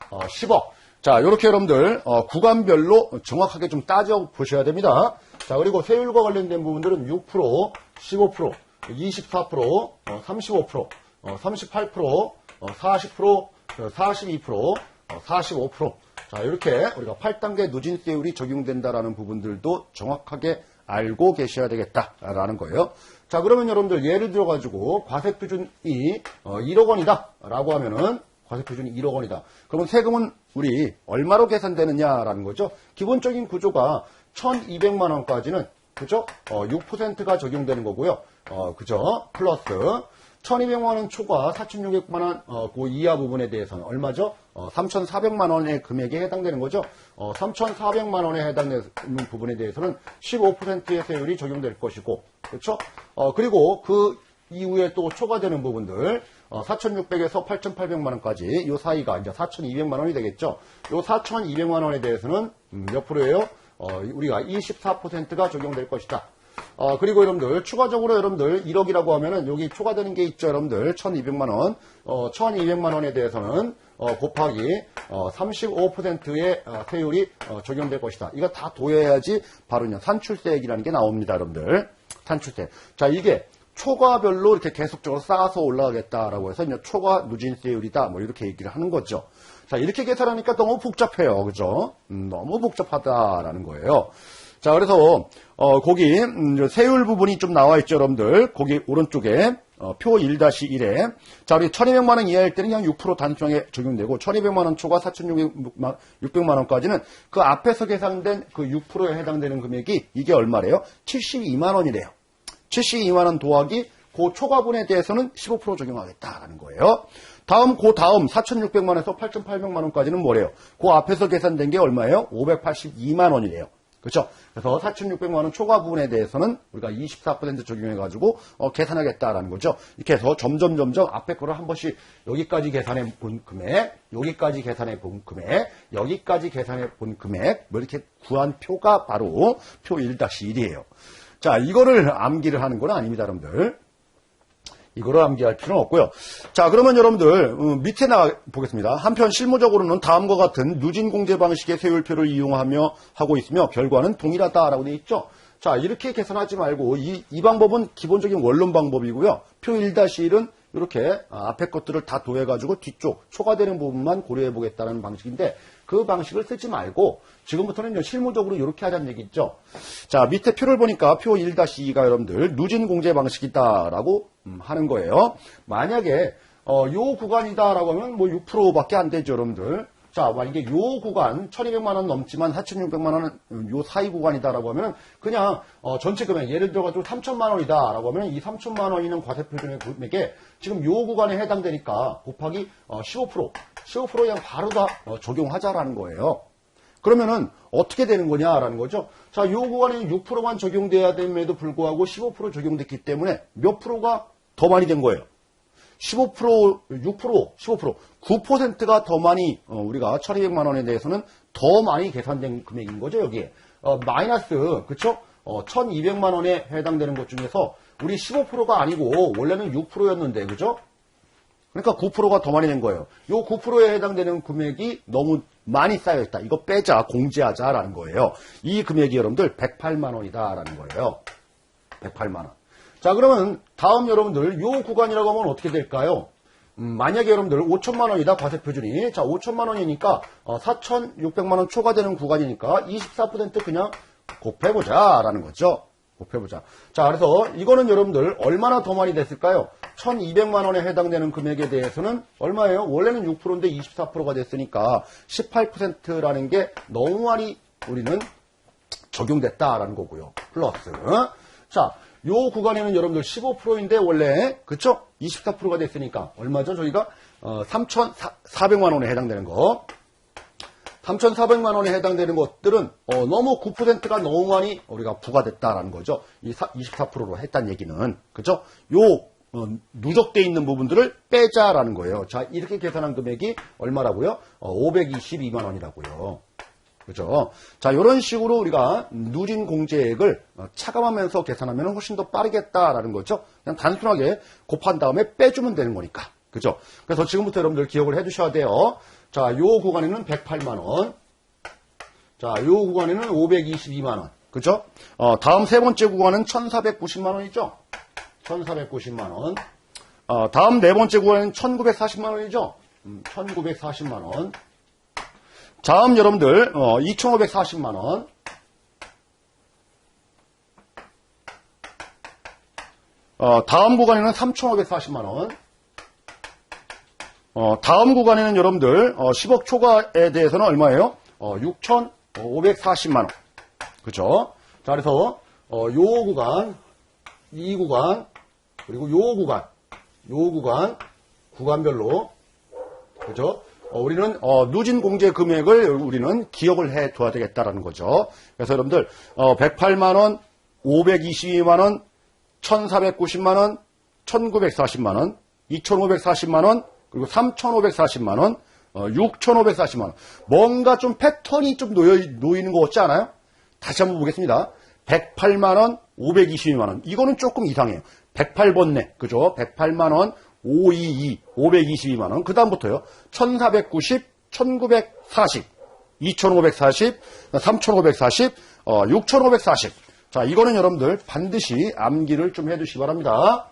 10억. 자, 요렇게 여러분들 구간별로 정확하게 좀 따져 보셔야 됩니다. 자, 그리고 세율과 관련된 부분들은 6%, 15%, 24%, 35%, 38%, 40%, 42%, 45%. 자, 이렇게 우리가 8단계 누진세율이 적용된다라는 부분들도 정확하게 알고 계셔야 되겠다라는 거예요. 자, 그러면 여러분들 예를 들어가지고 과세표준이 1억 원이다 라고 하면은 과세표준이 1억 원이다. 그러면 세금은 우리 얼마로 계산되느냐라는 거죠. 기본적인 구조가 1,200만 원까지는 그죠? 6%가 적용되는 거고요. 그죠? 플러스 1,200만 원 초과 4,600만 원 그 이하 부분에 대해서는 얼마죠? 3,400만 원의 금액에 해당되는 거죠. 3,400만 원에 해당되는 부분에 대해서는 15%의 세율이 적용될 것이고, 그렇죠? 그리고 그 이후에 또 초과되는 부분들 4,600에서 8,800만 원까지 이 사이가 이제 4,200만 원이 되겠죠. 이 4,200만 원에 대해서는 몇 프로예요? 우리가 24%가 적용될 것이다. 그리고 여러분들 추가적으로 여러분들 1억이라고 하면은 여기 초과되는 게 있죠, 여러분들 1,200만 원. 1,200만 원에 대해서는 곱하기 35%의 세율이 적용될 것이다. 이거 다 도해야지 바로 산출세액이라는 게 나옵니다, 여러분들. 산출세. 자, 이게 초과별로 이렇게 계속적으로 쌓아서 올라가겠다라고 해서 초과 누진세율이다. 뭐 이렇게 얘기를 하는 거죠. 자, 이렇게 계산하니까 너무 복잡해요. 그죠? 너무 복잡하다라는 거예요. 자, 그래서 거기 세율 부분이 좀 나와 있죠, 여러분들. 거기 오른쪽에 표 1-1에 자, 우리 1200만 원 이하일 때는 그냥 6% 단순하게 적용되고 1200만 원 초과 4600만 원까지는 그 앞에서 계산된 그 6%에 해당되는 금액이 이게 얼마래요? 72만 원이래요. 72만 원 더하기 그 초과분에 대해서는 15% 적용하겠다라는 거예요. 다음 4600만 원에서 8800만 원까지는 뭐래요? 그 앞에서 계산된 게 얼마예요? 582만 원이래요. 그렇죠? 그래서 4600만 원 초과 부분에 대해서는 우리가 24% 적용해가지고 계산하겠다라는 거죠. 이렇게 해서 점점 앞에 거를 한 번씩 여기까지 계산해 본 금액, 여기까지 계산해 본 금액, 여기까지 계산해 본 금액, 뭐 이렇게 구한 표가 바로 표 1-1이에요. 자, 이거를 암기를 하는 건 아닙니다, 여러분들. 이거를 암기할 필요는 없고요. 자, 그러면 여러분들 밑에 나가 보겠습니다. 한편 실무적으로는 다음과 같은 누진 공제 방식의 세율표를 이용하며 하고 있으며 결과는 동일하다라고 되어 있죠. 자, 이렇게 계산하지 말고 이 방법은 기본적인 원론 방법이고요. 표 1-1은 이렇게 앞에 것들을 다 더해가지고 뒤쪽 초과되는 부분만 고려해 보겠다는 방식인데 그 방식을 쓰지 말고 지금부터는 실무적으로 이렇게 하자는 얘기죠. 자, 밑에 표를 보니까 표 1-2가 여러분들 누진 공제 방식이다라고 하는 거예요. 만약에 요 구간이다라고 하면 뭐 6%밖에 안 되죠, 여러분들. 자, 만약에 요 구간 1200만 원 넘지만 4600만 원은 요 사이 구간이다라고 하면 그냥 전체 금액 예를 들어가지고 3000만 원이다라고 하면 이 3000만 원이는 과세표준의 금액에 지금 요 구간에 해당되니까 곱하기 15% 그냥 바로 다 적용하자라는 거예요. 그러면은 어떻게 되는 거냐라는 거죠. 자, 요 구간에는 6%만 적용돼야 됨에도 불구하고 15% 적용됐기 때문에 몇 프로가 더 많이 된 거예요. 15%, 6%, 15%, 9%가 더 많이 우리가 1200만 원에 대해서는 더 많이 계산된 금액인 거죠, 여기에. 마이너스, 그쵸? 1200만 원에 해당되는 것 중에서 우리 15%가 아니고 원래는 6%였는데, 그죠? 그러니까 9%가 더 많이 된 거예요. 요 9%에 해당되는 금액이 너무 많이 쌓여있다. 이거 빼자, 공제하자라는 거예요. 이 금액이 여러분들 108만 원이다라는 거예요. 108만 원. 자, 그러면 다음 여러분들 요 구간이라고 하면 어떻게 될까요? 만약에 여러분들 5천만 원이다, 과세표준이. 자, 5천만 원이니까 4,600만 원 초과되는 구간이니까 24% 그냥 곱해보자라는 거죠. 곱해보자. 자, 그래서 이거는 여러분들 얼마나 더 많이 됐을까요? 1200만 원에 해당되는 금액에 대해서는 얼마예요? 원래는 6%인데 24%가 됐으니까 18%라는 게 너무 많이 우리는 적용됐다라는 거고요. 플러스. 자, 요 구간에는 여러분들 15%인데 원래, 그쵸? 24%가 됐으니까 얼마죠? 저희가 3,400만 원에 해당되는 거. 3,400만 원에 해당되는 것들은 너무 9%가 너무 많이 우리가 부과됐다라는 거죠. 이 24%로 했다는 얘기는. 그죠? 요 누적되어 있는 부분들을 빼자라는 거예요. 자, 이렇게 계산한 금액이 얼마라고요? 522만 원이라고요. 그죠? 자, 이런 식으로 우리가 누진 공제액을 차감하면서 계산하면 훨씬 더 빠르겠다라는 거죠. 그냥 단순하게 곱한 다음에 빼주면 되는 거니까. 그죠? 그래서 지금부터 여러분들 기억을 해 주셔야 돼요. 자, 요 구간에는 108만 원. 자, 요 구간에는 522만 원. 그죠? 다음 세 번째 구간은 1490만 원이죠? 1490만 원. 다음 네 번째 구간은 1940만 원이죠? 1940만 원. 다음 여러분들 2540만 원. 다음 구간에는 3540만 원. 다음 구간에는 여러분들 10억 초과에 대해서는 얼마예요? 6540만 원. 그죠? 자, 그래서 요 구간, 이 구간, 그리고 요 구간, 구간별로, 그죠? 우리는 누진 공제 금액을 우리는 기억을 해 둬야 되겠다라는 거죠. 그래서 여러분들 108만 원, 522만 원, 1490만 원, 1940만 원, 2540만 원, 그리고 3540만 원, 6540만 원. 뭔가 좀 패턴이 좀 놓이는 것 같지 않아요? 다시 한번 보겠습니다. 108만 원, 522만 원. 이거는 조금 이상해요. 108번 내. 그죠? 108만 원, 522, 522만 원. 그 다음부터요. 1490, 1940, 2540, 3540, 6540. 자, 이거는 여러분들 반드시 암기를 좀 해두시기 바랍니다.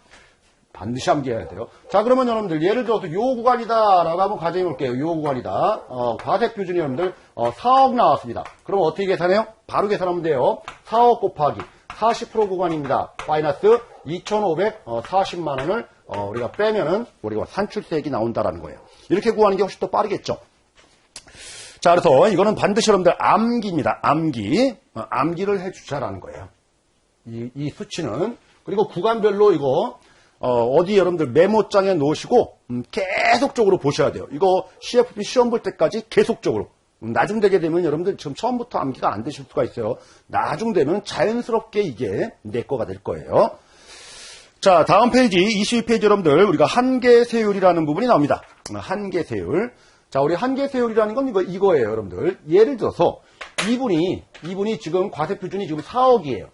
반드시 암기해야 돼요. 자, 그러면 여러분들 예를 들어서 요 구간이다라고 한번 가정해 볼게요. 요 구간이다. 과세 표준이 여러분들 4억 나왔습니다. 그럼 어떻게 계산해요? 바로 계산하면 돼요. 4억 곱하기 40% 구간입니다. 마이너스 2,540만 원을 우리가 빼면은 우리가 산출세액이 나온다라는 거예요. 이렇게 구하는 게 훨씬 더 빠르겠죠. 자, 그래서 이거는 반드시 여러분들 암기입니다. 암기. 암기를 해주자라는 거예요. 이 수치는. 그리고 구간별로 이거 어디 여러분들 메모장에 놓으시고 계속적으로 보셔야 돼요. 이거 CFP 시험 볼 때까지 계속적으로. 나중 되게 되면 여러분들 지금 처음부터 암기가 안 되실 수가 있어요. 나중 되면 자연스럽게 이게 내 거가 될 거예요. 자, 다음 페이지 22페이지 여러분들 우리가 한계세율이라는 부분이 나옵니다. 한계세율. 자, 우리 한계세율이라는 건 이거예요, 여러분들. 예를 들어서 이분이 지금 과세표준이 지금 4억이에요.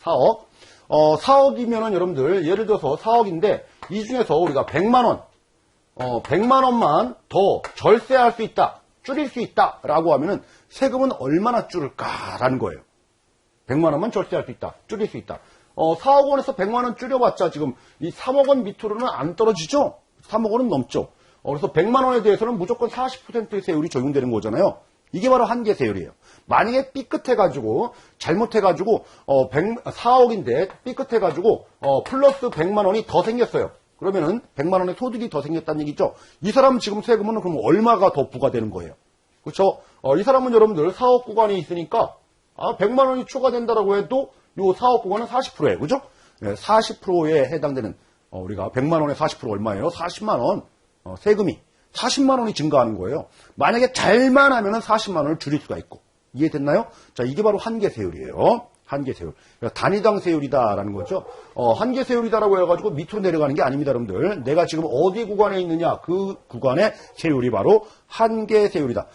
4억. 4억이면은 여러분들 예를 들어서 4억인데 이 중에서 우리가 100만 원, 100만 원만 더 절세할 수 있다, 줄일 수 있다라고 하면은 세금은 얼마나 줄을까라는 거예요. 100만 원만 절세할 수 있다, 줄일 수 있다. 4억 원에서 100만 원 줄여봤자 지금 이 3억 원 밑으로는 안 떨어지죠. 3억 원은 넘죠. 그래서 100만 원에 대해서는 무조건 40%의 세율이 적용되는 거잖아요. 이게 바로 한계세율이에요. 만약에 삐끗해가지고 잘못해가지고 4억인데 삐끗해가지고 플러스 100만 원이 더 생겼어요. 그러면은 100만 원의 소득이 더 생겼다는 얘기죠. 이 사람 지금 세금은 그럼 얼마가 더 부과되는 거예요. 그렇죠? 이 사람은 여러분들 4억 구간이 있으니까 100만 원이 추가된다라고 해도 요 4억 구간은 40%예요. 그죠? 40%에 해당되는 우리가 100만 원에 40% 얼마예요? 40만 원. 세금이 40만 원이 증가하는 거예요. 만약에 잘만 하면은 40만 원을 줄일 수가 있고. 이해됐나요? 자, 이게 바로 한계세율이에요. 한계세율. 단위당 세율이다라는 거죠. 한계세율이다라고 해가지고 밑으로 내려가는 게 아닙니다, 여러분들. 내가 지금 어디 구간에 있느냐, 그 구간의 세율이 바로 한계세율이다.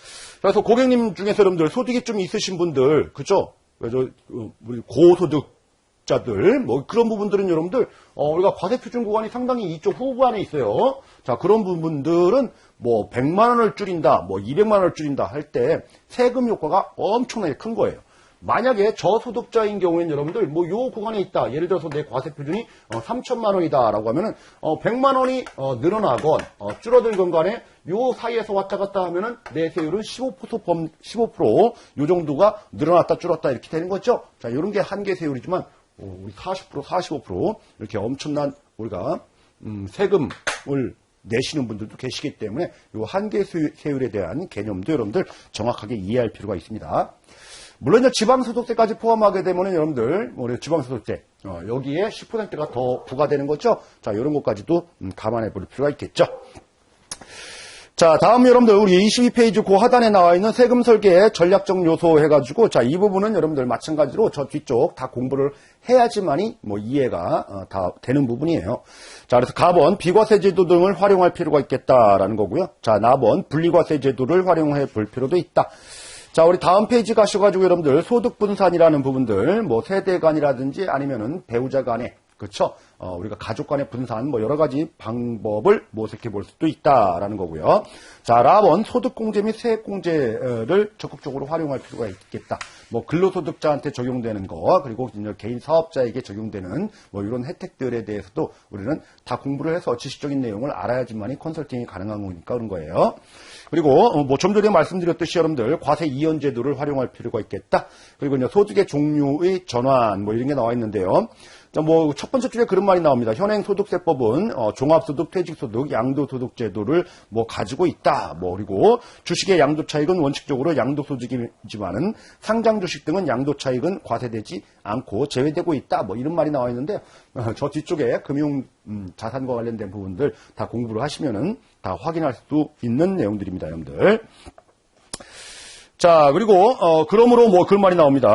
그래서 고객님 중에서 여러분들 소득이 좀 있으신 분들, 그죠? 우리 고소득자들, 뭐 그런 부분들은 여러분들, 우리가 과세표준 구간이 상당히 이쪽 후반에 있어요. 자, 그런 부분들은 뭐 100만 원을 줄인다, 뭐 200만 원을 줄인다 할 때 세금 효과가 엄청나게 큰 거예요. 만약에 저소득자인 경우에는 여러분들 뭐 요 구간에 있다. 예를 들어서 내 과세표준이 3천만 원이다라고 하면은 100만 원이 늘어나건 줄어들건 간에 요 사이에서 왔다 갔다 하면은 내 세율은 15% 요 정도가 늘어났다 줄었다 이렇게 되는 거죠. 자, 요런 게 한계세율이지만 우리 40%, 45% 이렇게 엄청난 우리가 세금을 내시는 분들도 계시기 때문에 이 한계세율에 대한 개념도 여러분들 정확하게 이해할 필요가 있습니다. 물론 이제 지방소득세까지 포함하게 되면 여러분들 우리 지방소득세 여기에 10%가 더 부과되는 거죠. 자, 이런 것까지도 감안해 볼 필요가 있겠죠. 자, 다음 여러분들 우리 22페이지 그 하단에 나와 있는 세금 설계 전략적 요소 해가지고 자, 이 부분은 여러분들 마찬가지로 저 뒤쪽 다 공부를 해야지만이 뭐 이해가 다 되는 부분이에요. 자, 그래서 가번 비과세 제도 등을 활용할 필요가 있겠다라는 거고요. 자, 나번 분리과세 제도를 활용해 볼 필요도 있다. 자, 우리 다음 페이지 가셔가지고 여러분들 소득 분산이라는 부분들 뭐 세대 간이라든지 아니면은 배우자 간에 그렇죠? 우리가 가족 간의 분산, 뭐 여러 가지 방법을 모색해 볼 수도 있다라는 거고요. 자, 라번 소득공제 및 세액공제를 적극적으로 활용할 필요가 있겠다. 뭐 근로소득자한테 적용되는 거, 그리고 개인 사업자에게 적용되는 뭐 이런 혜택들에 대해서도 우리는 다 공부를 해서 지식적인 내용을 알아야지만이 컨설팅이 가능한 거니까 그런 거예요. 그리고 뭐 좀 전에 말씀드렸듯이 여러분들 과세 이연 제도를 활용할 필요가 있겠다. 그리고 이제 소득의 종류의 전환 뭐 이런 게 나와 있는데요. 뭐 첫 번째 줄에 그런 말이 나옵니다. 현행 소득세법은 종합소득, 퇴직소득, 양도소득 제도를 뭐 가지고 있다. 뭐 그리고 주식의 양도차익은 원칙적으로 양도소득이지만은 상장 주식 등은 양도차익은 과세되지 않고 제외되고 있다. 뭐 이런 말이 나와 있는데 저 뒤쪽에 금융 자산과 관련된 부분들 다 공부를 하시면은 다 확인할 수 있는 내용들입니다, 여러분들. 자, 그리고 그러므로 뭐 그런 말이 나옵니다.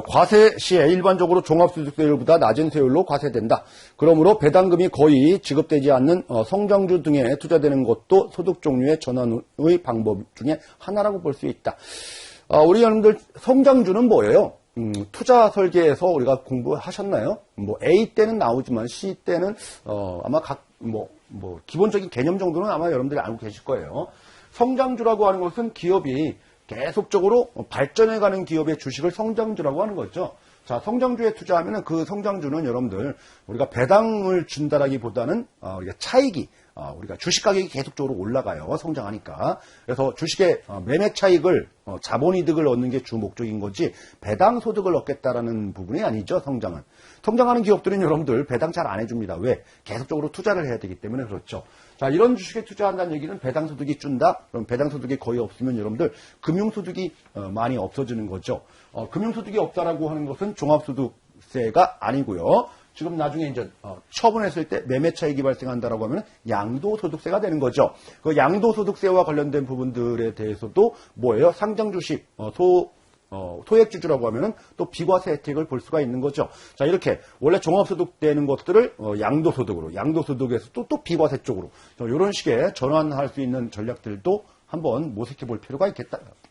과세 시에 일반적으로 종합소득세율보다 낮은 세율로 과세된다. 그러므로 배당금이 거의 지급되지 않는 성장주 등에 투자되는 것도 소득 종류의 전환의 방법 중에 하나라고 볼 수 있다. 우리 여러분들 성장주는 뭐예요? 투자 설계에서 우리가 공부하셨나요? 뭐 A 때는 나오지만 C 때는 아마 뭐 기본적인 개념 정도는 아마 여러분들이 알고 계실 거예요. 성장주라고 하는 것은 기업이 계속적으로 발전해가는 기업의 주식을 성장주라고 하는 거죠. 자, 성장주에 투자하면은 그 성장주는 여러분들 우리가 배당을 준다라기보다는 우리가 차익이 우리가 주식 가격이 계속적으로 올라가요. 성장하니까. 그래서 주식의 매매 차익을 자본이득을 얻는 게 주 목적인 거지 배당 소득을 얻겠다라는 부분이 아니죠. 성장은. 성장하는 기업들은 여러분들 배당 잘 안 해줍니다. 왜? 계속적으로 투자를 해야 되기 때문에 그렇죠. 자, 이런 주식에 투자한다는 얘기는 배당 소득이 준다? 그럼 배당 소득이 거의 없으면 여러분들 금융 소득이 많이 없어지는 거죠. 금융 소득이 없다라고 하는 것은 종합소득세가 아니고요. 지금 나중에 이제 처분했을 때 매매 차익이 발생한다라고 하면 양도소득세가 되는 거죠. 그 양도소득세와 관련된 부분들에 대해서도 뭐예요? 상장 주식 소액주주라고 하면은 또 비과세 혜택을 볼 수가 있는 거죠. 자, 이렇게 원래 종합소득 되는 것들을 양도소득으로, 양도소득에서 또 비과세 쪽으로 이런 식의 전환할 수 있는 전략들도 한번 모색해 볼 필요가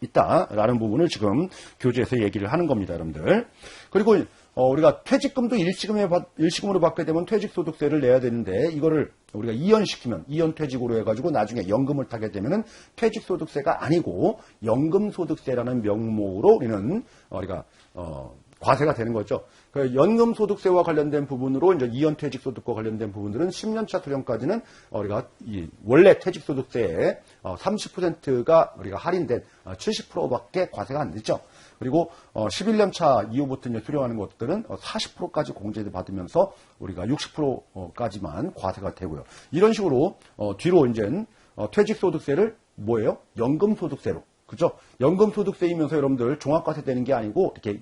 있다라는 부분을 지금 교재에서 얘기를 하는 겁니다, 여러분들. 그리고 우리가 퇴직금도 일시금으로 받게 되면 퇴직소득세를 내야 되는데 이거를 우리가 이연시키면 이연퇴직으로 해가지고 나중에 연금을 타게 되면은 퇴직소득세가 아니고 연금소득세라는 명목으로 우리가 과세가 되는 거죠. 그 연금소득세와 관련된 부분으로 이제 이연퇴직소득과 관련된 부분들은 10년차 수령까지는 우리가 원래 퇴직소득세의 30%가 우리가 할인된 70%밖에 과세가 안 되죠. 그리고 11년차 이후부터 이제 수령하는 것들은 40%까지 공제를 받으면서 우리가 60%까지만 과세가 되고요. 이런 식으로 뒤로 이제 퇴직소득세를 뭐예요? 연금소득세로. 그죠? 연금소득세이면서 여러분들 종합과세 되는 게 아니고 이렇게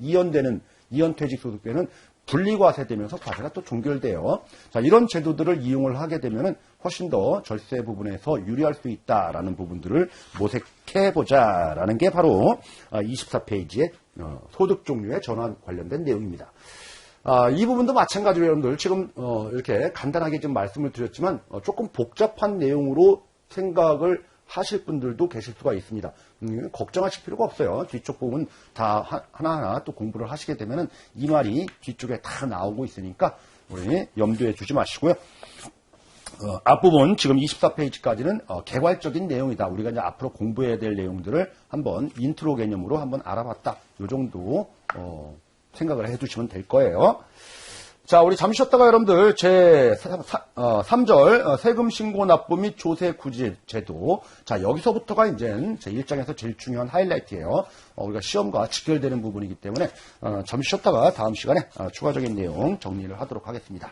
이연퇴직소득세는 분리과세되면서 과세가 또 종결돼요. 자, 이런 제도들을 이용을 하게 되면은 훨씬 더 절세 부분에서 유리할 수 있다라는 부분들을 모색해보자라는 게 바로 24페이지의 소득 종류의 전환 관련된 내용입니다. 이 부분도 마찬가지로 여러분들 지금 이렇게 간단하게 좀 말씀을 드렸지만 조금 복잡한 내용으로 생각을 하실 분들도 계실 수가 있습니다. 걱정하실 필요가 없어요. 뒤쪽 부분 다 하나하나 또 공부를 하시게 되면은 이 말이 뒤쪽에 다 나오고 있으니까 우리 염두에 두지 마시고요. 앞부분 지금 24페이지까지는 개괄적인 내용이다. 우리가 이제 앞으로 공부해야 될 내용들을 한번 인트로 개념으로 한번 알아봤다. 이 정도 생각을 해두시면 될 거예요. 자, 우리 잠시 쉬었다가 여러분들 제 3절 세금 신고 납부 및 조세 구제 제도. 자, 여기서부터가 이제 제 1장에서 제일 중요한 하이라이트예요. 우리가 시험과 직결되는 부분이기 때문에 잠시 쉬었다가 다음 시간에 추가적인 내용 정리를 하도록 하겠습니다.